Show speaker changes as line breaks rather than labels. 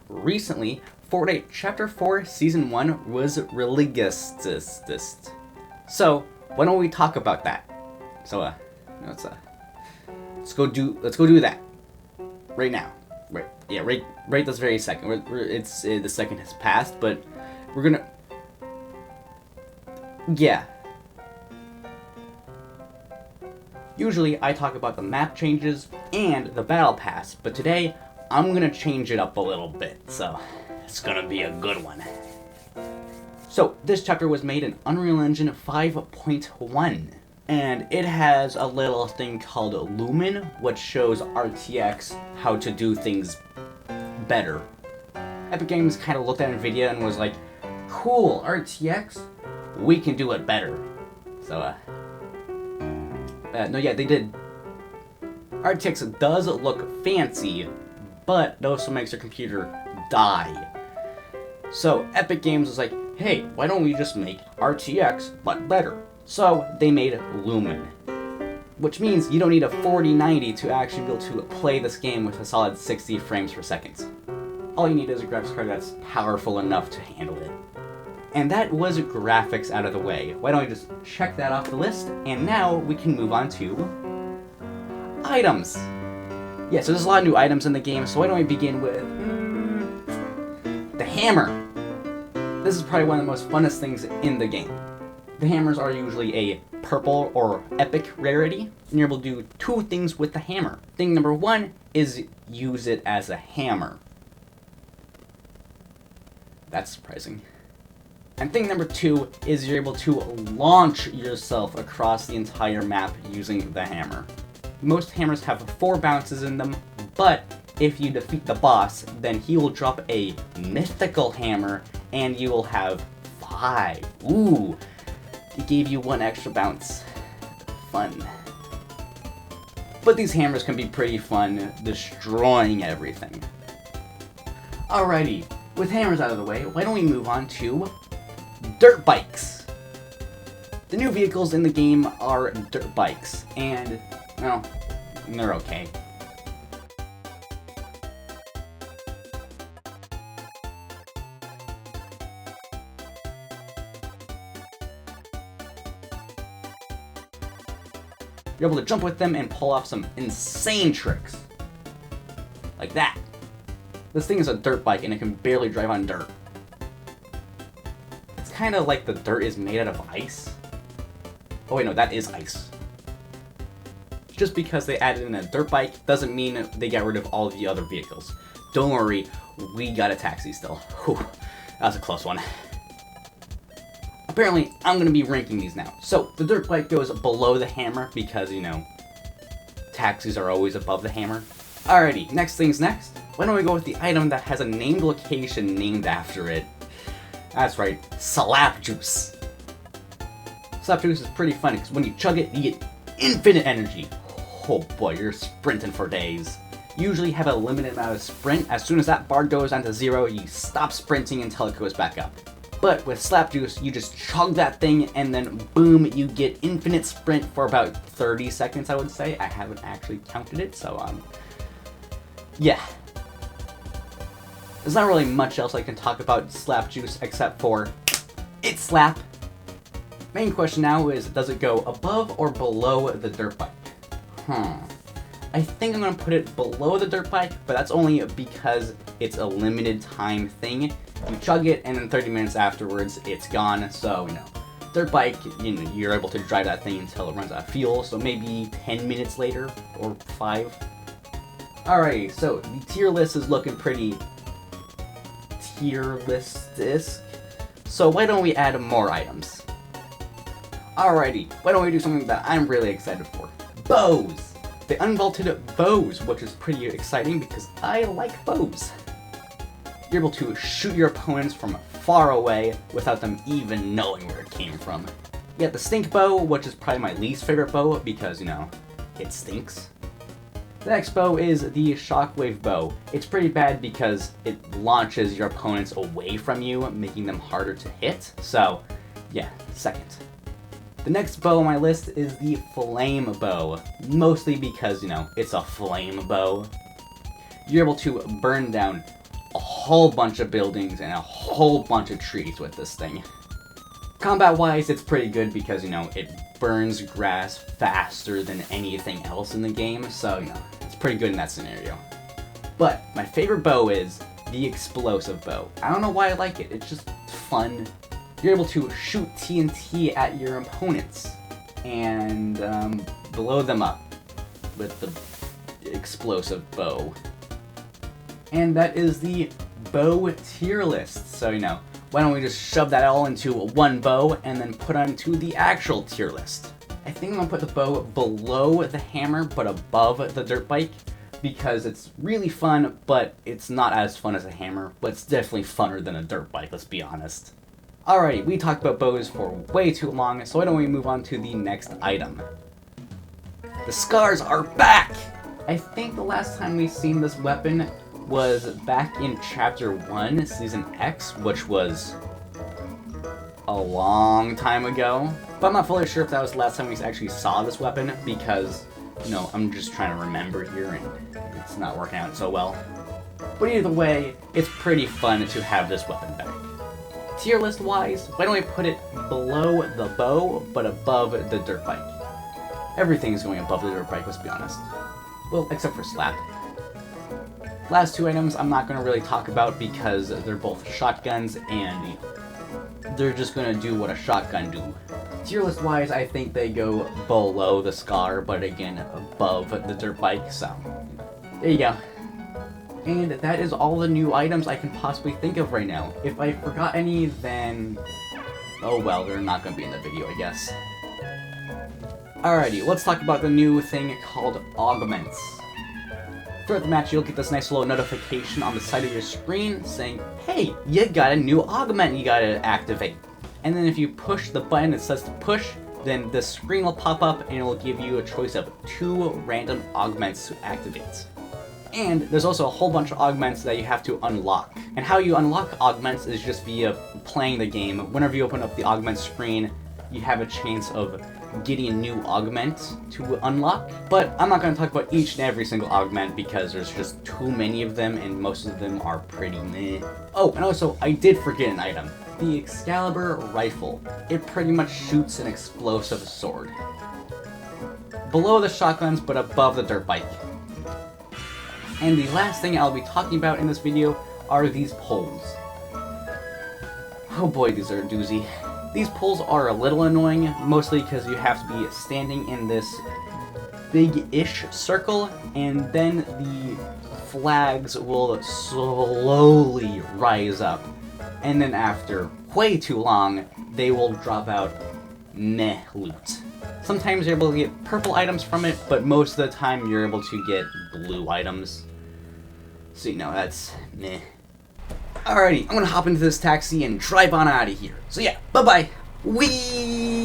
recently, Fortnite chapter 4 season 1 was released. So, why don't we talk about that? So, let's go do that right now. Right this very second. The second has passed, but we're gonna. Yeah. Usually I talk about the map changes and the battle pass, but today I'm gonna change it up a little bit, so it's gonna be a good one. So this chapter was made in Unreal Engine 5.1, and it has a little thing called Lumen, which shows RTX how to do things better. Epic Games kind of looked at NVIDIA and was like, cool, RTX, we can do it better. So, no, yeah, they did. RTX does look fancy, but it also makes your computer die. So Epic Games was like, hey, why don't we just make RTX, but better? So they made Lumen, which means you don't need a 4090 to actually be able to play this game with a solid 60 frames per second. All you need is a graphics card that's powerful enough to handle it. And that was graphics out of the way. Why don't we just check that off the list, and now we can move on to items. Yeah, so there's a lot of new items in the game, so why don't we begin with the hammer. This is probably one of the most funnest things in the game. The hammers are usually a purple or epic rarity, and you're able to do two things with the hammer. Thing number one is use it as a hammer. That's surprising. And thing number two is you're able to launch yourself across the entire map using the hammer. Most hammers have 4 bounces in them, but if you defeat the boss, then he will drop a mythical hammer and you will have 5. Ooh, he gave you 1 extra bounce. Fun. But these hammers can be pretty fun, destroying everything. Alrighty, with hammers out of the way, why don't we move on to dirt bikes. The new vehicles in the game are dirt bikes, and, well, they're okay. You're able to jump with them and pull off some insane tricks. Like that. This thing is a dirt bike and it can barely drive on dirt. Kind of like the dirt is made out of ice. Oh wait, no, that is ice. Just because they added in a dirt bike doesn't mean they got rid of all the other vehicles. Don't worry, we got a taxi still. Whew, that was a close one. Apparently, I'm going to be ranking these now. So, the dirt bike goes below the hammer because, you know, taxis are always above the hammer. Alrighty, next things next. Why don't we go with the item that has a named location named after it? That's right, slap juice. Slap juice is pretty funny because when you chug it, you get infinite energy. Oh boy, you're sprinting for days. You usually have a limited amount of sprint. As soon as that bar goes down to 0, you stop sprinting until it goes back up. But with slap juice, you just chug that thing and then boom, you get infinite sprint for about 30 seconds, I would say. I haven't actually counted it, so yeah. There's not really much else I can talk about slap juice except for it slap. Main question now is, does it go above or below the dirt bike? I think I'm going to put it below the dirt bike, but that's only because it's a limited time thing. You chug it and then 30 minutes afterwards it's gone, so you know. Dirt bike, you know, you're able to drive that thing until it runs out of fuel, so maybe 10 minutes later or 5. Alrighty, so the tier list is looking pretty tier list-esque. So why don't we add more items? Alrighty, why don't we do something that I'm really excited for? Bows! The unvaulted bows, which is pretty exciting because I like bows. You're able to shoot your opponents from far away without them even knowing where it came from. You got the stink bow, which is probably my least favorite bow because, you know, it stinks. The next bow is the shockwave bow. It's pretty bad because it launches your opponents away from you, making them harder to hit. So, yeah, second. The next bow on my list is the flame bow, mostly because, you know, it's a flame bow. You're able to burn down a whole bunch of buildings and a whole bunch of trees with this thing. Combat-wise, it's pretty good because, you know, it burns grass faster than anything else in the game, so, you know, it's pretty good in that scenario. But my favorite bow is the explosive bow. I don't know why I like it, it's just fun. You're able to shoot TNT at your opponents and blow them up with the explosive bow. And that is the bow tier list, so, you know, why don't we just shove that all into one bow and then put onto the actual tier list. I think I'm gonna put the bow below the hammer but above the dirt bike because it's really fun, but it's not as fun as a hammer, but it's definitely funner than a dirt bike, let's be honest. Alrighty, we talked about bows for way too long, so why don't we move on to the next item. The scars are back! I think the last time we seen this weapon was back in chapter 1, season X, which was a long time ago. But I'm not fully sure if that was the last time we actually saw this weapon because, you know, I'm just trying to remember here and it's not working out so well. But either way, it's pretty fun to have this weapon back. Tier list wise, why don't we put it below the bow but above the dirt bike? Everything's going above the dirt bike, let's be honest. Well, except for Slap. Last two items I'm not going to really talk about because they're both shotguns and they're just going to do what a shotgun do. Tier list wise, I think they go below the Scar, but again, above the dirt bike, so there you go. And that is all the new items I can possibly think of right now. If I forgot any, then oh well, they're not going to be in the video, I guess. Alrighty, let's talk about the new thing called augments. Throughout the match, you'll get this nice little notification on the side of your screen saying, hey, you got a new augment you gotta activate. And then if you push the button that says to push, then the screen will pop up and it will give you a choice of 2 random augments to activate. And there's also a whole bunch of augments that you have to unlock. And how you unlock augments is just via playing the game. Whenever you open up the augment screen, you have a chance of getting a new augment to unlock. But I'm not going to talk about each and every single augment because there's just too many of them and most of them are pretty meh. Oh, and also, I did forget an item. The Excalibur rifle. It pretty much shoots an explosive sword. Below the shotguns, but above the dirt bike. And the last thing I'll be talking about in this video are these poles. Oh boy, these are a doozy. These poles are a little annoying, mostly because you have to be standing in this big-ish circle, and then the flags will slowly rise up. And then after way too long, they will drop out meh loot. Sometimes you're able to get purple items from it, but most of the time you're able to get blue items. So, you know, that's meh. Alrighty, I'm gonna hop into this taxi and drive on out of here. So yeah, bye-bye. Whee!